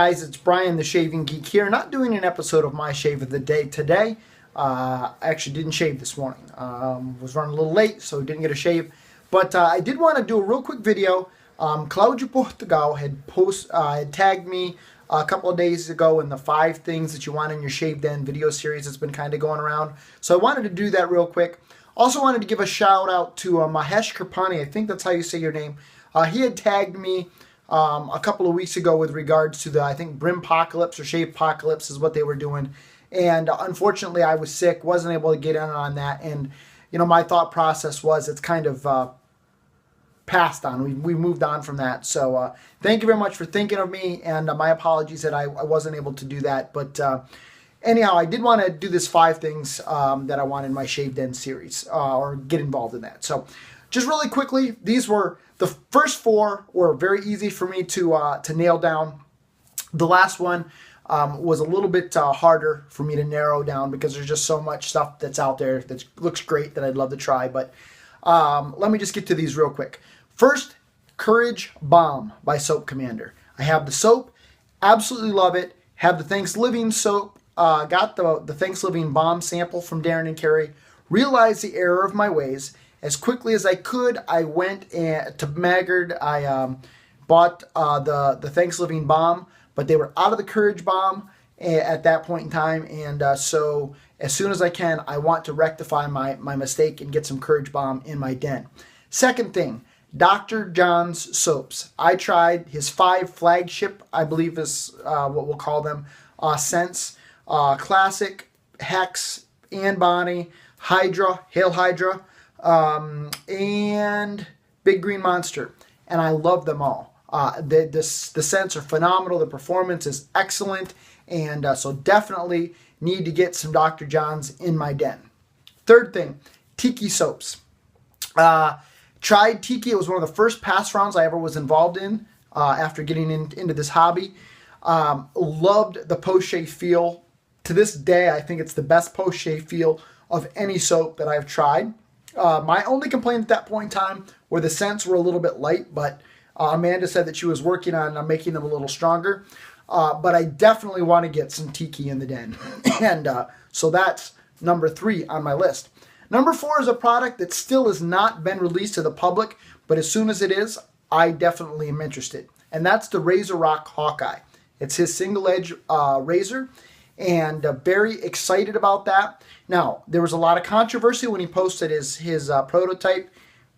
guys, it's Brian the Shaving Geek here. Not doing an episode of my shave of the day today. I actually didn't shave this morning. Was running a little late, so didn't get a shave. But I did want to do a real quick video. Claudio Portugal had tagged me a couple of days ago in the 5 things that you want in your shaved end video series that's been kind of going around. So I wanted to do that real quick. Also wanted to give a shout out to Mahesh Kirpani. I think that's how you say your name. He had tagged me a couple of weeks ago with regards to the, I think, Brimpocalypse or Shavepocalypse is what they were doing. And unfortunately, I was sick, wasn't able to get in on that. And, you know, my thought process was it's kind of passed on. We moved on from that. So thank you very much for thinking of me. And my apologies that I wasn't able to do that. But anyhow, I did want to do this 5 things that I want in my shaved end series or get involved in that. So just really quickly, these were the first 4 were very easy for me to nail down. The last one was a little bit harder for me to narrow down because there's just so much stuff that's out there that looks great that I'd love to try. But let me just get to these real quick. First, Courage Balm by Soap Commander. I have the soap, absolutely love it. Have the Thanksgiving soap. Got the Thanksgiving Balm sample from Darren and Carrie. Realized the error of my ways. As quickly as I could, I went to Maggard. I bought the Thanksgiving Balm, but they were out of the Courage Balm at that point in time. And so as soon as I can, I want to rectify my mistake and get some Courage Balm in my den. Second thing, Dr. John's soaps. I tried his 5 flagship, I believe is what we'll call them, scents. Classic, Hex, Anne Bonny, Hydra, Hail Hydra, and Big Green Monster. And I love them all. The scents are phenomenal. The performance is excellent. And so definitely need to get some Dr. John's in my den. Third thing, Tiki soaps. Tried Tiki. It was one of the first pass rounds I ever was involved in after getting into this hobby. Loved the post-shave feel. To this day, I think it's the best post-shave feel of any soap that I've tried. My only complaint at that point in time were the scents were a little bit light, but Amanda said that she was working on making them a little stronger. But I definitely want to get some Tiki in the den. And so that's number 3 on my list. Number 4 is a product that still has not been released to the public, but as soon as it is, I definitely am interested. And that's the Razor Rock Hawkeye. It's his single edge razor, and very excited about that. Now, there was a lot of controversy when he posted his prototype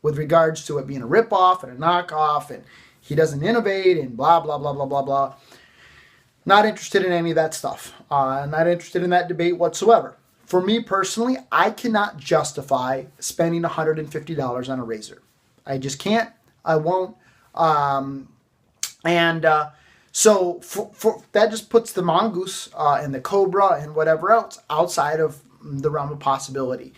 with regards to it being a ripoff and a knockoff, and he doesn't innovate, and blah, blah, blah, blah, blah, blah. Not interested in any of that stuff. Not interested in that debate whatsoever. For me personally, I cannot justify spending $150 on a razor. I just can't. I won't. So that just puts the Mongoose and the Cobra and whatever else outside of the realm of possibility.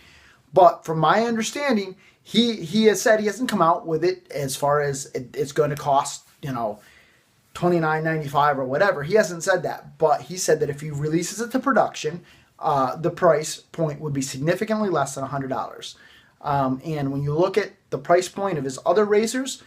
But from my understanding, he has said he hasn't come out with it as far as it's going to cost, you know, $29.95 or whatever. He hasn't said that. But he said that if he releases it to production, the price point would be significantly less than $100. And when you look at the price point of his other razors,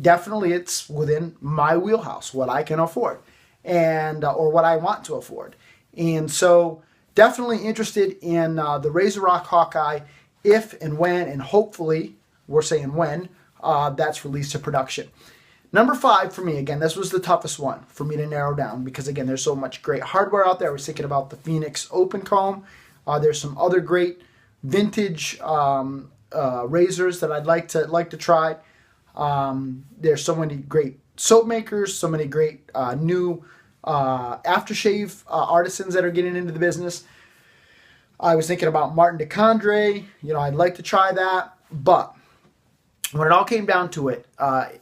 definitely it's within my wheelhouse, what I can afford, and or what I want to afford. And so definitely interested in the Razor Rock Hawkeye if and when, and hopefully, we're saying when, that's released to production. Number 5 for me, again, this was the toughest one for me to narrow down because, again, there's so much great hardware out there. I was thinking about the Phoenix Open Comb. There's some other great vintage razors that I'd like to try. There's so many great soap makers, so many great new aftershave artisans that are getting into the business. I was thinking about Martin DeCondre. You know, I'd like to try that. But when it all came down to it, I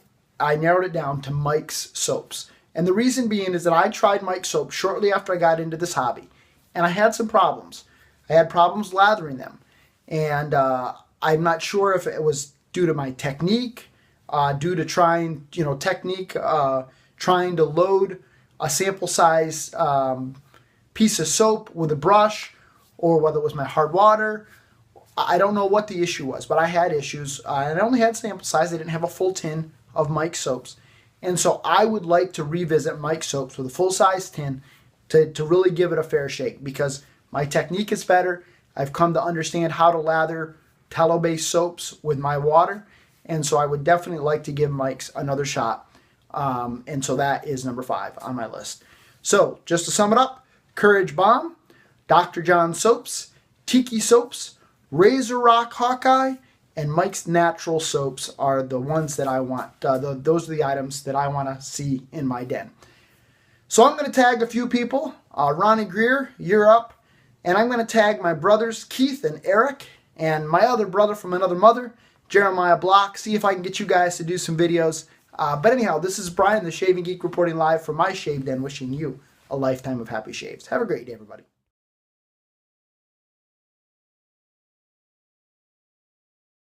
narrowed it down to Mike's Soaps. And the reason being is that I tried Mike's Soap shortly after I got into this hobby. And I had some problems. I had problems lathering them. And I'm not sure if it was due to my technique, due to trying to load a sample size piece of soap with a brush, or whether it was my hard water. I don't know what the issue was, but I had issues. And I only had sample size. I didn't have a full tin of Mike's soaps. And so I would like to revisit Mike's soaps with a full-size tin to really give it a fair shake, because my technique is better. I've come to understand how to lather tallow-based soaps with my water, and so I would definitely like to give Mike's another shot. And so that is number 5 on my list. So just to sum it up, Courage Balm, Dr. John soaps, Tiki soaps, Razor Rock Hawkeye, and Mike's Natural soaps are the ones that I want. Those are the items that I want to see in my den. So I'm going to tag a few people. Ronnie Greer, you're up. And I'm going to tag my brothers, Keith and Eric, and my other brother from another mother, Jeremiah Block. See if I can get you guys to do some videos. But anyhow, this is Brian, the Shaving Geek, reporting live from my shave den, wishing you a lifetime of happy shaves. Have a great day, everybody.